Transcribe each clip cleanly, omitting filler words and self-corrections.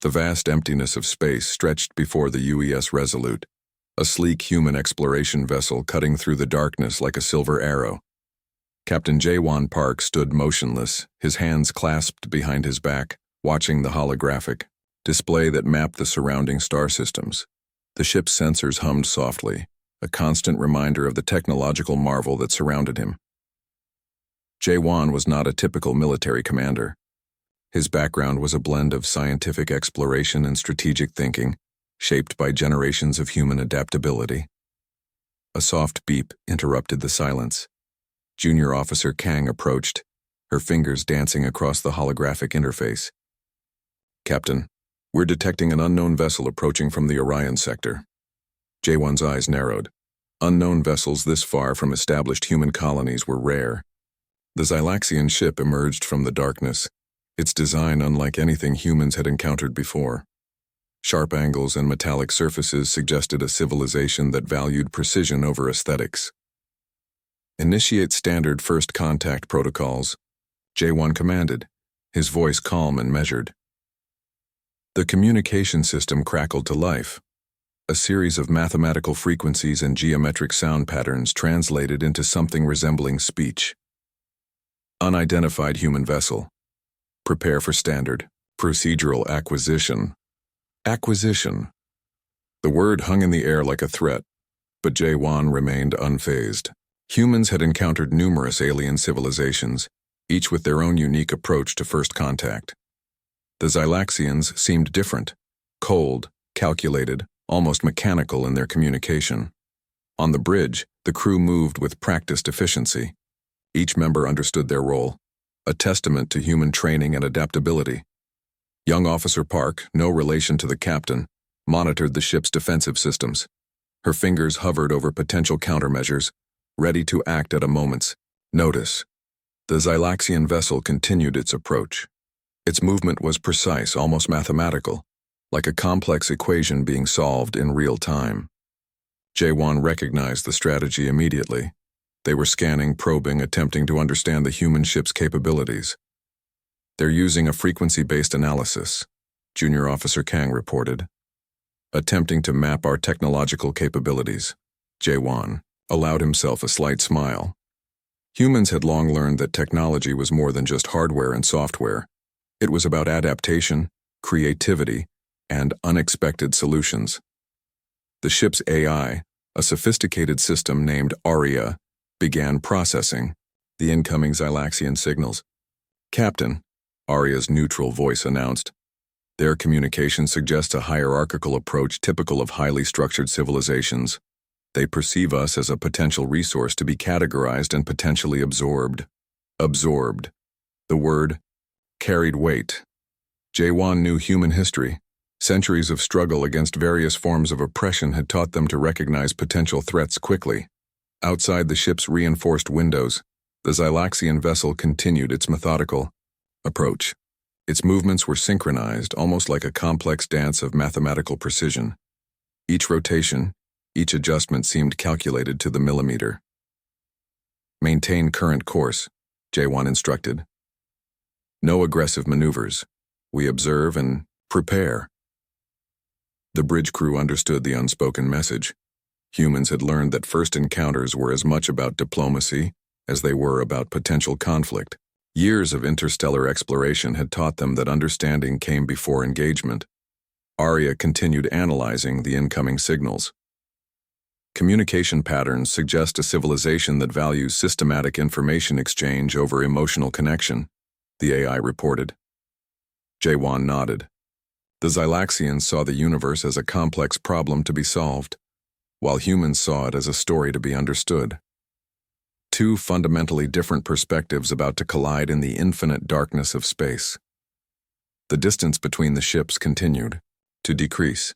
The vast emptiness of space stretched before the UES Resolute, a sleek human exploration vessel cutting through the darkness like a silver arrow. Captain Jaewon Park stood motionless, his hands clasped behind his back, watching the holographic display that mapped the surrounding star systems. The ship's sensors hummed softly, a constant reminder of the technological marvel that surrounded him. Jaewon was not a typical military commander. His background was a blend of scientific exploration and strategic thinking, shaped by generations of human adaptability. A soft beep interrupted the silence. Junior Officer Kang approached, her fingers dancing across the holographic interface. "Captain, we're detecting an unknown vessel approaching from the Orion sector." Jaewon's eyes narrowed. Unknown vessels this far from established human colonies were rare. The Xylaxian ship emerged from the darkness, its design unlike anything humans had encountered before. Sharp angles and metallic surfaces suggested a civilization that valued precision over aesthetics. "Initiate standard first contact protocols," Jaewon commanded, his voice calm and measured. The communication system crackled to life. A series of mathematical frequencies and geometric sound patterns translated into something resembling speech. "Unidentified human vessel. Prepare for standard. Procedural acquisition." Acquisition. The word hung in the air like a threat, but Jaewon remained unfazed. Humans had encountered numerous alien civilizations, each with their own unique approach to first contact. The Xylaxians seemed different, cold, calculated, almost mechanical in their communication. On the bridge, the crew moved with practiced efficiency. Each member understood their role, a testament to human training and adaptability. Young Officer Park, no relation to the captain, monitored the ship's defensive systems. Her fingers hovered over potential countermeasures, ready to act at a moment's notice. The Xylaxian vessel continued its approach. Its movement was precise, almost mathematical, like a complex equation being solved in real time. Jaewon recognized the strategy immediately. They were scanning, probing, attempting to understand the human ship's capabilities. "They're using a frequency-based analysis," Junior Officer Kang reported. "Attempting to map our technological capabilities." Jaewon allowed himself a slight smile. Humans had long learned that technology was more than just hardware and software. It was about adaptation, creativity, and unexpected solutions. The ship's AI, a sophisticated system named Aria, began processing the incoming Xylaxian signals. "Captain," Aria's neutral voice announced, "their communication suggests a hierarchical approach typical of highly structured civilizations. They perceive us as a potential resource to be categorized and potentially absorbed." Absorbed. The word carried weight. Jaewon knew human history. Centuries of struggle against various forms of oppression had taught them to recognize potential threats quickly. Outside the ship's reinforced windows, the Xylaxian vessel continued its methodical approach. Its movements were synchronized, almost like a complex dance of mathematical precision. Each rotation, each adjustment seemed calculated to the millimeter. "Maintain current course," Jaewon instructed. "No aggressive maneuvers. We observe and prepare." The bridge crew understood the unspoken message. Humans had learned that first encounters were as much about diplomacy as they were about potential conflict. Years of interstellar exploration had taught them that understanding came before engagement. Aria continued analyzing the incoming signals. "Communication patterns suggest a civilization that values systematic information exchange over emotional connection," the AI reported. Jaewon nodded. The Xylaxians saw the universe as a complex problem to be solved, while humans saw it as a story to be understood. Two fundamentally different perspectives about to collide in the infinite darkness of space. The distance between the ships continued to decrease.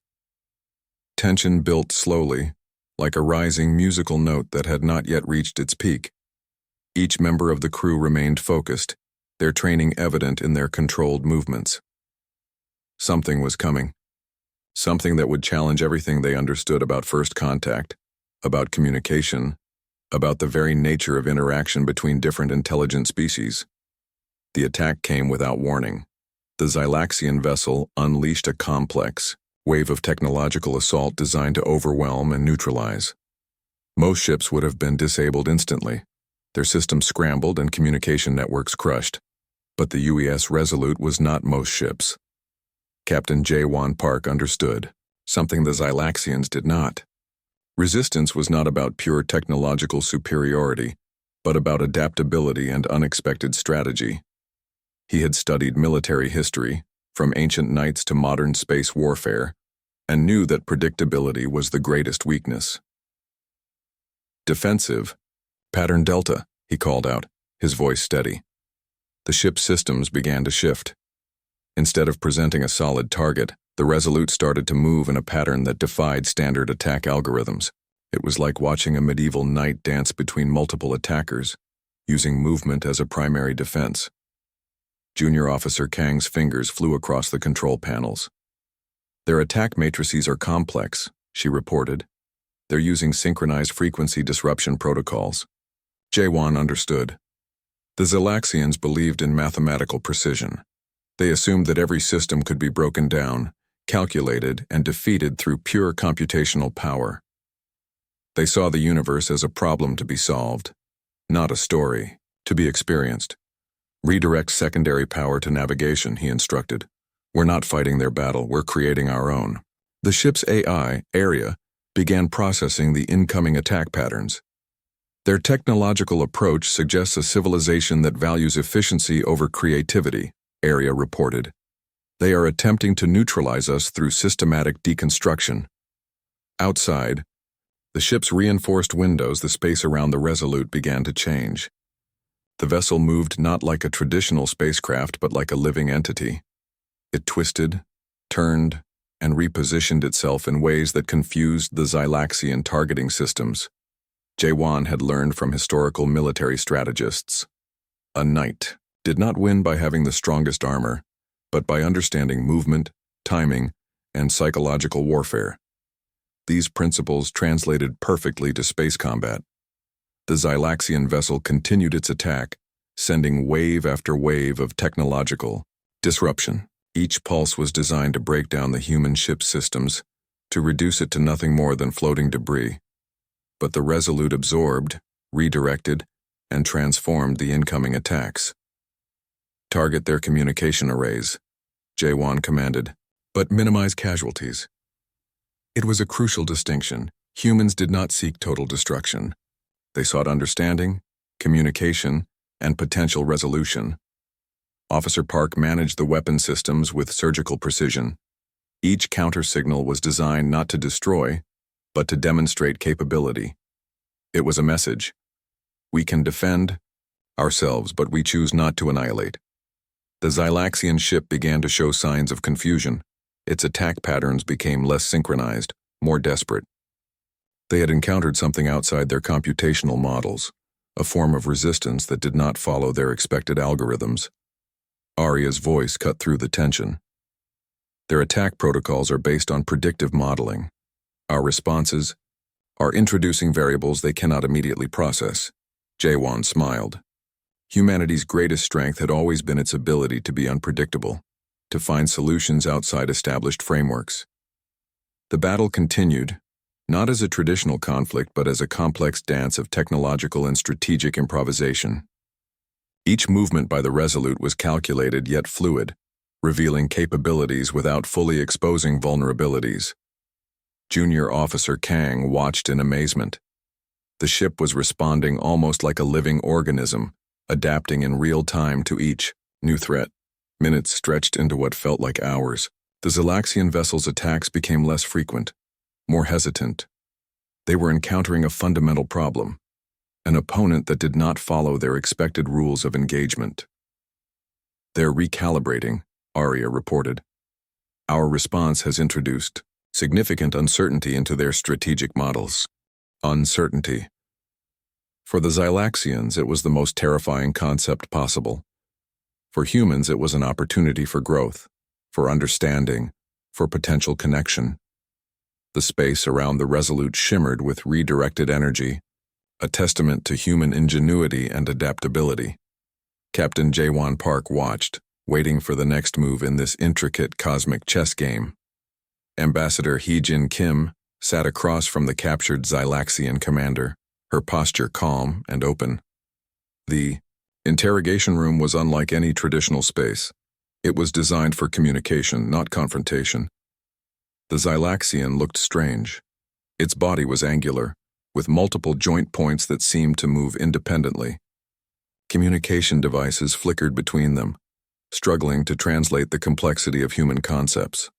Tension built slowly, like a rising musical note that had not yet reached its peak. Each member of the crew remained focused, their training evident in their controlled movements. Something was coming. Something that would challenge everything they understood about first contact, about communication, about the very nature of interaction between different intelligent species. The attack came without warning. The Xylaxian vessel unleashed a complex wave of technological assault designed to overwhelm and neutralize. Most ships would have been disabled instantly, their systems scrambled and communication networks crushed. But the UES Resolute was not most ships. Captain J1 Park understood, something the Xylaxians did not. Resistance was not about pure technological superiority, but about adaptability and unexpected strategy. He had studied military history, from ancient knights to modern space warfare, and knew that predictability was the greatest weakness. Defensive. Pattern Delta, he called out, his voice steady. The ship's systems began to shift. Instead of presenting a solid target, the Resolute started to move in a pattern that defied standard attack algorithms. It was like watching a medieval knight dance between multiple attackers, using movement as a primary defense. Junior Officer Kang's fingers flew across the control panels. Their attack matrices are complex, she reported. They're using synchronized frequency disruption protocols. Jaewon understood. The Xylaxians believed in mathematical precision. They assumed that every system could be broken down, calculated, and defeated through pure computational power. They saw the universe as a problem to be solved, not a story, to be experienced. Redirect secondary power to navigation, he instructed. We're not fighting their battle, we're creating our own. The ship's AI, Area, began processing the incoming attack patterns. Their technological approach suggests a civilization that values efficiency over creativity, Area reported. They are attempting to neutralize us through systematic deconstruction. Outside, the ship's reinforced windows, the space around the Resolute began to change. The vessel moved not like a traditional spacecraft but like a living entity. It twisted, turned, and repositioned itself in ways that confused the Xylaxian targeting systems. Jaewon had learned from historical military strategists. A knight did not win by having the strongest armor, but by understanding movement, timing, and psychological warfare. These principles translated perfectly to space combat. The Xylaxian vessel continued its attack, sending wave after wave of technological disruption. Each pulse was designed to break down the human ship's systems, to reduce it to nothing more than floating debris. But the Resolute absorbed, redirected, and transformed the incoming attacks. Target their communication arrays, Jaewon commanded, but minimize casualties. It was a crucial distinction. Humans did not seek total destruction. They sought understanding, communication, and potential resolution. Officer Park managed the weapon systems with surgical precision. Each counter-signal was designed not to destroy, but to demonstrate capability. It was a message. We can defend ourselves, but we choose not to annihilate. The Xylaxian ship began to show signs of confusion. Its attack patterns became less synchronized, more desperate. They had encountered something outside their computational models, a form of resistance that did not follow their expected algorithms. Arya's voice cut through the tension. Their attack protocols are based on predictive modeling. Our responses are introducing variables they cannot immediately process. Jaewon smiled. Humanity's greatest strength had always been its ability to be unpredictable, to find solutions outside established frameworks. The battle continued, not as a traditional conflict but as a complex dance of technological and strategic improvisation. Each movement by the Resolute was calculated yet fluid, revealing capabilities without fully exposing vulnerabilities. Junior Officer Kang watched in amazement. The ship was responding almost like a living organism, adapting in real time to each new threat. Minutes stretched into what felt like hours. The Xylaxian vessel's attacks became less frequent, more hesitant. They were encountering a fundamental problem, an opponent that did not follow their expected rules of engagement. They're recalibrating, Arya reported. Our response has introduced significant uncertainty into their strategic models. Uncertainty. For the Xylaxians, it was the most terrifying concept possible. For humans, it was an opportunity for growth, for understanding, for potential connection. The space around the Resolute shimmered with redirected energy, a testament to human ingenuity and adaptability. Captain Jaewon Park watched, waiting for the next move in this intricate cosmic chess game. Ambassador Hee-Jin Kim sat across from the captured Xylaxian commander, her posture calm and open. The interrogation room was unlike any traditional space. It was designed for communication, not confrontation. The Xylaxian looked strange. Its body was angular, with multiple joint points that seemed to move independently. Communication devices flickered between them, struggling to translate the complexity of human concepts.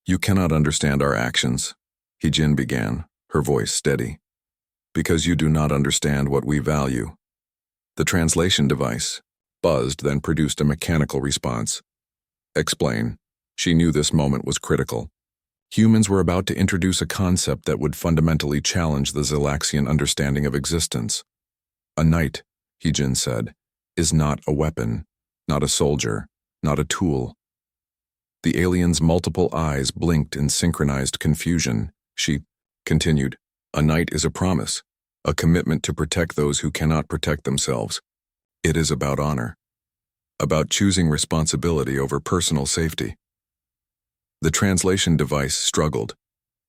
"You cannot understand our actions," Hee-Jin began, her voice steady, "because you do not understand what we value." The translation device buzzed, then produced a mechanical response. "Explain." She knew this moment was critical. Humans were about to introduce a concept that would fundamentally challenge the Xylaxian understanding of existence. "A knight," Hee-Jin said, "is not a weapon, not a soldier, not a tool." The alien's multiple eyes blinked in synchronized confusion. She continued, "A knight is a promise, a commitment to protect those who cannot protect themselves. It is about honor, about choosing responsibility over personal safety." The translation device struggled.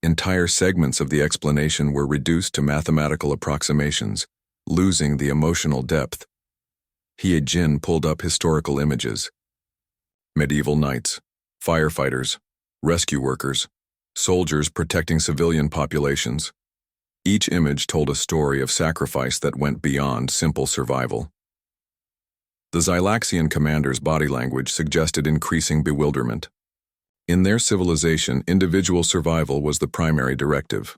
Entire segments of the explanation were reduced to mathematical approximations, losing the emotional depth. Hee-Jin pulled up historical images. Medieval knights, firefighters, rescue workers, soldiers protecting civilian populations. Each image told a story of sacrifice that went beyond simple survival. The Xylaxian commander's body language suggested increasing bewilderment. In their civilization, individual survival was the primary directive.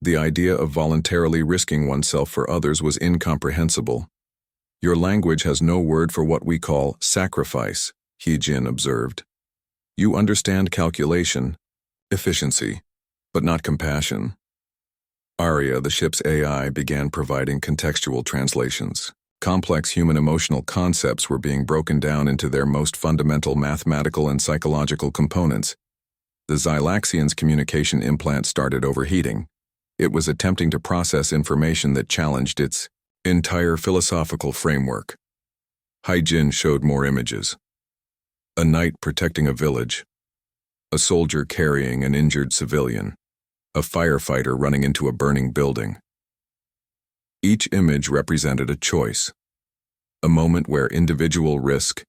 The idea of voluntarily risking oneself for others was incomprehensible. "Your language has no word for what we call sacrifice," Hee-Jin observed. "You understand calculation, efficiency, but not compassion." Arya, the ship's AI, began providing contextual translations. Complex human emotional concepts were being broken down into their most fundamental mathematical and psychological components. The Xylaxian's communication implant started overheating. It was attempting to process information that challenged its entire philosophical framework. Hee-Jin showed more images. A knight protecting a village, a soldier carrying an injured civilian, a firefighter running into a burning building. Each image represented a choice, a moment where individual risk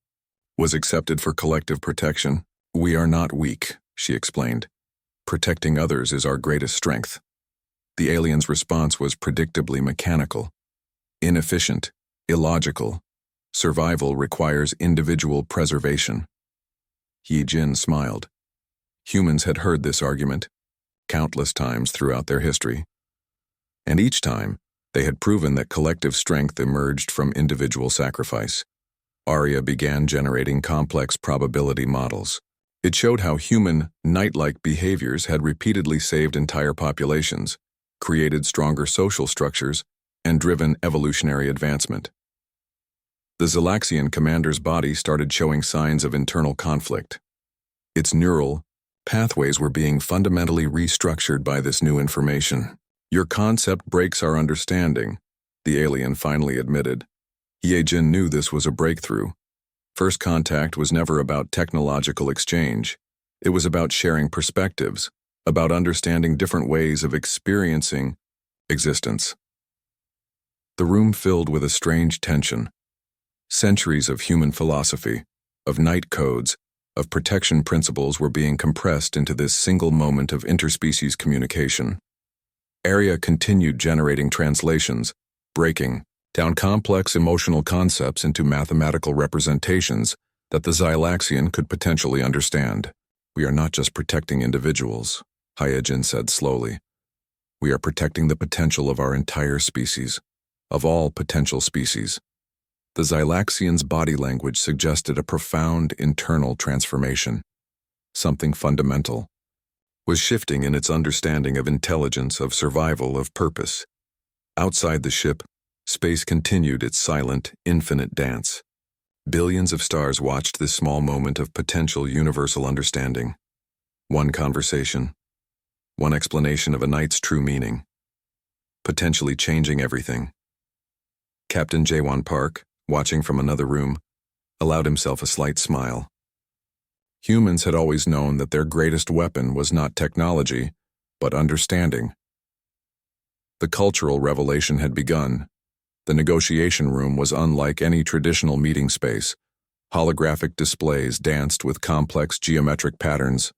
was accepted for collective protection. "We are not weak," she explained. "Protecting others is our greatest strength." The alien's response was predictably mechanical, inefficient, illogical. Survival requires individual preservation. Hee-Jin smiled. Humans had heard this argument countless times throughout their history, and each time they had proven that collective strength emerged from individual sacrifice. Arya began generating complex probability models. It showed how human, knight-like behaviors had repeatedly saved entire populations, created stronger social structures, and driven evolutionary advancement. The Xylaxian commander's body started showing signs of internal conflict. Its neural pathways were being fundamentally restructured by this new information. "Your concept breaks our understanding," the alien finally admitted. Hee-Jin knew this was a breakthrough. First contact was never about technological exchange. It was about sharing perspectives, about understanding different ways of experiencing existence. The room filled with a strange tension. Centuries of human philosophy, of knight codes, of protection principles were being compressed into this single moment of interspecies communication. Arya continued generating translations, breaking down complex emotional concepts into mathematical representations that the Xylaxian could potentially understand. "We are not just protecting individuals," Hee-Jin said slowly. "We are protecting the potential of our entire species, of all potential species." The Xylaxian's body language suggested a profound internal transformation. Something fundamental was shifting in its understanding of intelligence, of survival, of purpose. Outside the ship, space continued its silent, infinite dance. Billions of stars watched this small moment of potential universal understanding. One conversation, one explanation of a knight's true meaning, potentially changing everything. Captain Jaewon Park, watching from another room, allowed himself a slight smile. Humans had always known that their greatest weapon was not technology, but understanding. The cultural revelation had begun. The negotiation room was unlike any traditional meeting space. Holographic displays danced with complex geometric patterns,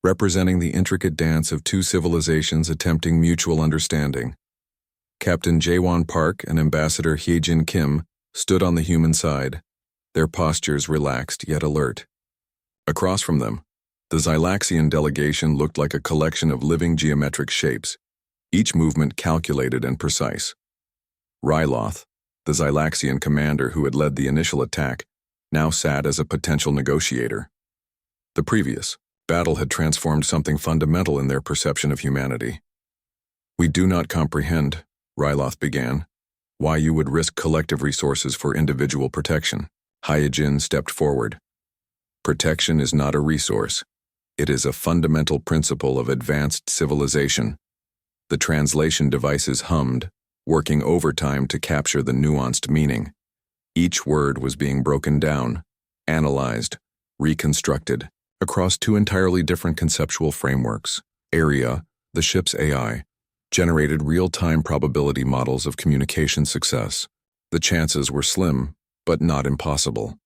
representing the intricate dance of two civilizations attempting mutual understanding. Captain Jaewon Park and Ambassador Hyejin Kim stood on the human side, their postures relaxed yet alert. Across from them, the Xylaxian delegation looked like a collection of living geometric shapes, each movement calculated and precise. Ryloth, the Xylaxian commander who had led the initial attack, now sat as a potential negotiator. The previous battle had transformed something fundamental in their perception of humanity. "We do not comprehend," Ryloth began, "why you would risk collective resources for individual protection." Hyejin stepped forward. "Protection is not a resource. It is a fundamental principle of advanced civilization." The translation devices hummed, working overtime to capture the nuanced meaning. Each word was being broken down, analyzed, reconstructed, across two entirely different conceptual frameworks. Area, the ship's AI, generated real-time probability models of communication success. The chances were slim, but not impossible.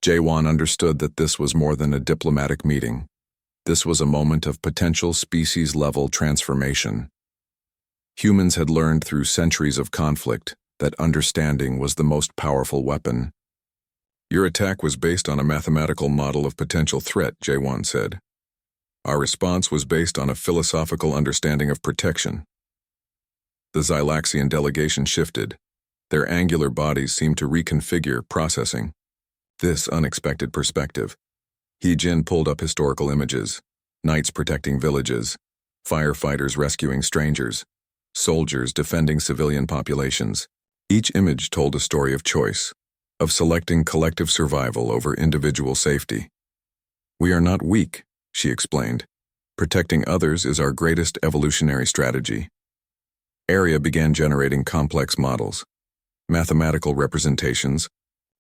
Jaewon understood that this was more than a diplomatic meeting. This was a moment of potential species-level transformation. Humans had learned through centuries of conflict that understanding was the most powerful weapon. "Your attack was based on a mathematical model of potential threat," Jaewon said. "Our response was based on a philosophical understanding of protection." The Xylaxian delegation shifted. Their angular bodies seemed to reconfigure, processing this unexpected perspective. Hyejin pulled up historical images: knights protecting villages, firefighters rescuing strangers, soldiers defending civilian populations. Each image told a story of choice, of selecting collective survival over individual safety. "We are not weak," she explained. "Protecting others is our greatest evolutionary strategy." Area began generating complex models, mathematical representations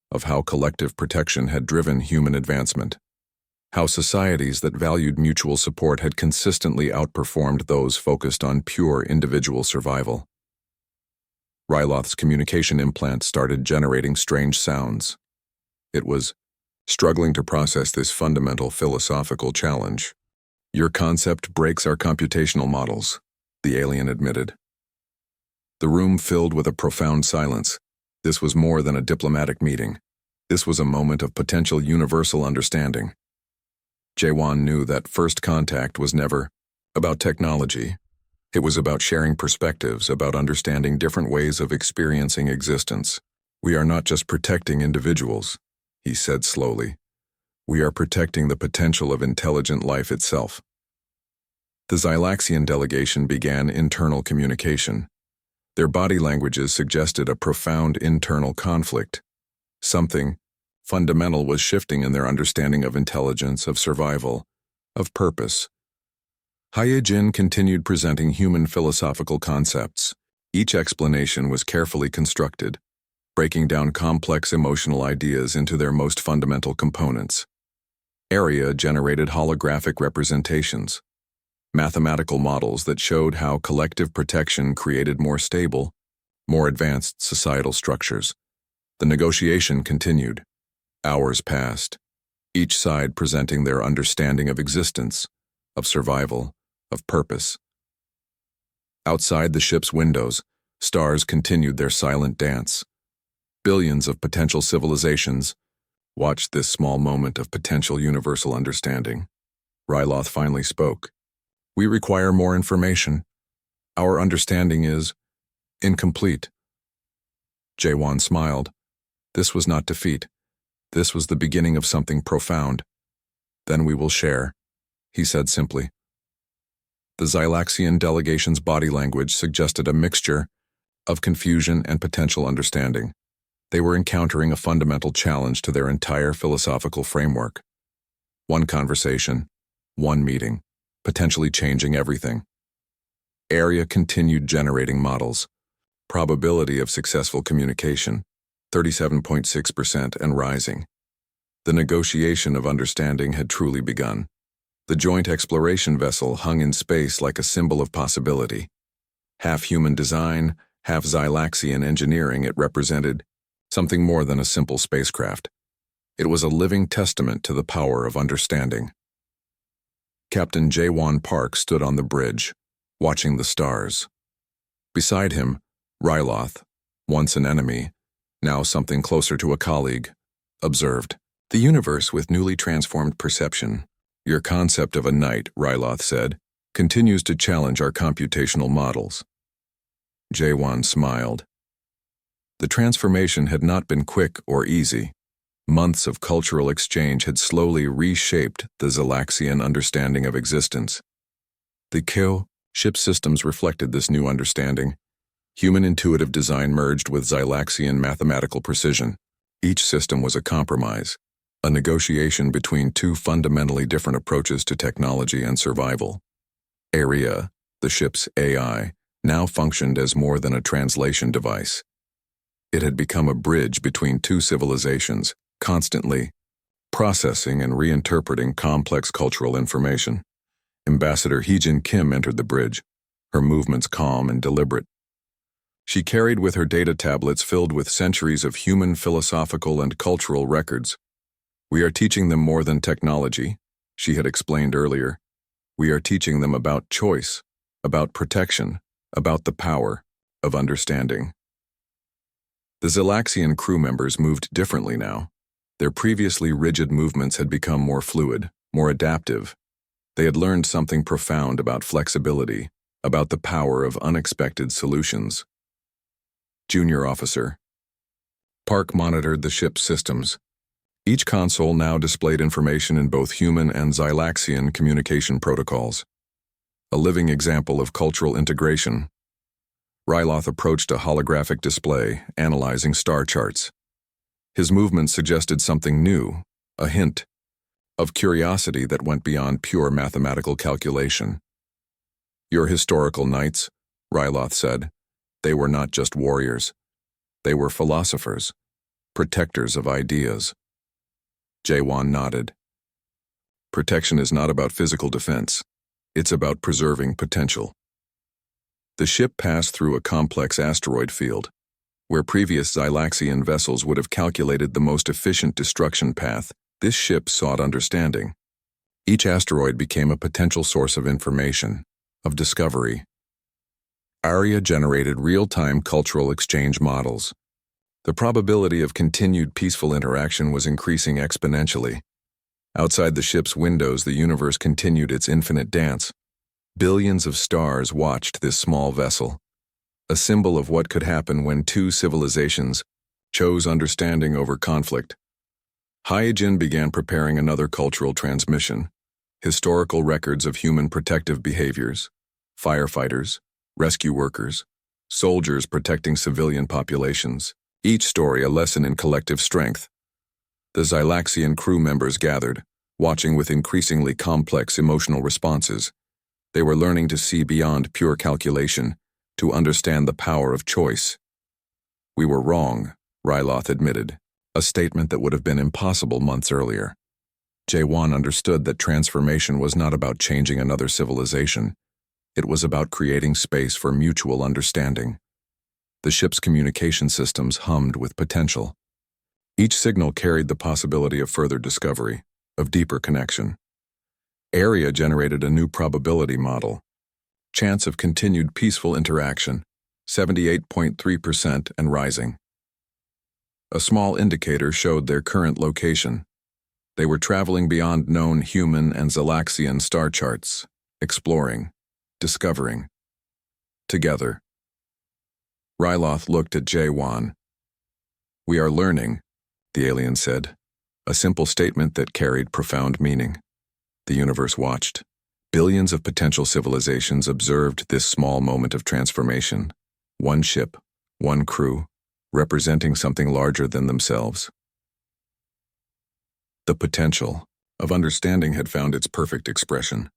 of how collective protection had driven human advancement, how societies that valued mutual support had consistently outperformed those focused on pure individual survival. Ryloth's communication implant started generating strange sounds. It was struggling to process this fundamental philosophical challenge. "Your concept breaks our computational models," the alien admitted. The room filled with a profound silence. This was more than a diplomatic meeting. This was a moment of potential universal understanding. Jaewon knew that first contact was never about technology. It was about sharing perspectives, about understanding different ways of experiencing existence. "We are not just protecting individuals," he said slowly. "We are protecting the potential of intelligent life itself." The Xylaxian delegation began internal communication. Their body languages suggested a profound internal conflict. Something fundamental was shifting in their understanding of intelligence, of survival, of purpose. Hyejin continued presenting human philosophical concepts. Each explanation was carefully constructed, breaking down complex emotional ideas into their most fundamental components. Area generated holographic representations, mathematical models that showed how collective protection created more stable, more advanced societal structures. The negotiation continued. Hours passed, each side presenting their understanding of existence, of survival, of purpose. Outside the ship's windows, stars continued their silent dance. Billions of potential civilizations watched this small moment of potential universal understanding. Ryloth finally spoke. "We require more information. Our understanding is incomplete." Jaewon smiled. This was not defeat. This was the beginning of something profound. "Then we will share," he said simply. The Xylaxian delegation's body language suggested a mixture of confusion and potential understanding. They were encountering a fundamental challenge to their entire philosophical framework. One conversation, one meeting, potentially changing everything. Area continued generating models. Probability of successful communication, 37.6% and rising. The negotiation of understanding had truly begun. The joint exploration vessel hung in space like a symbol of possibility. Half human design, half Xylaxian engineering, it represented something more than a simple spacecraft. It was a living testament to the power of understanding. Captain J1 Park stood on the bridge, watching the stars. Beside him, Ryloth, once an enemy, now something closer to a colleague, observed the universe with newly transformed perception. Your concept of a night, Ryloth said, continues to challenge our computational models. J1 smiled. The transformation had not been quick or easy. Months of cultural exchange had slowly reshaped the Xylaxian understanding of existence. The Kyo ship systems reflected this new understanding. Human intuitive design merged with Xylaxian mathematical precision. Each system was a compromise, a negotiation between two fundamentally different approaches to technology and survival. Area, the ship's AI, now functioned as more than a translation device. It had become a bridge between two civilizations, constantly processing and reinterpreting complex cultural information. Ambassador Heejin Kim entered the bridge, her movements calm and deliberate. She carried with her data tablets filled with centuries of human philosophical and cultural records. We are teaching them more than technology, she had explained earlier. We are teaching them about choice, about protection, about the power of understanding. The Xylaxian crew members moved differently now. Their previously rigid movements had become more fluid, more adaptive. They had learned something profound about flexibility, about the power of unexpected solutions. Junior Officer. Park monitored the ship's systems. Each console now displayed information in both human and Xylaxian communication protocols. A living example of cultural integration. Ryloth approached a holographic display, analyzing star charts. His movements suggested something new, a hint of curiosity that went beyond pure mathematical calculation. Your historical knights, Ryloth said. They were not just warriors. They were philosophers, protectors of ideas. J1 nodded. Protection is not about physical defense. It's about preserving potential. The ship passed through a complex asteroid field, where previous Xylaxian vessels would have calculated the most efficient destruction path. This ship sought understanding. Each asteroid became a potential source of information, of discovery. ARIA generated real-time cultural exchange models. The probability of continued peaceful interaction was increasing exponentially. Outside the ship's windows, the universe continued its infinite dance. Billions of stars watched this small vessel, a symbol of what could happen when two civilizations chose understanding over conflict. Hyojin began preparing another cultural transmission, historical records of human protective behaviors, firefighters, rescue workers, soldiers protecting civilian populations, each story a lesson in collective strength. The Xylaxian crew members gathered, watching with increasingly complex emotional responses. They were learning to see beyond pure calculation, to understand the power of choice. We were wrong, Ryloth admitted, a statement that would have been impossible months earlier. J1 understood that transformation was not about changing another civilization. It was about creating space for mutual understanding. The ship's communication systems hummed with potential. Each signal carried the possibility of further discovery, of deeper connection. ARIA generated a new probability model. Chance of continued peaceful interaction, 78.3% and rising. A small indicator showed their current location. They were traveling beyond known human and Xylaxian star charts, exploring, discovering. Together. Ryloth looked at J1. We are learning, the alien said, a simple statement that carried profound meaning. The universe watched. Billions of potential civilizations observed this small moment of transformation. One ship, one crew, representing something larger than themselves. The potential of understanding had found its perfect expression.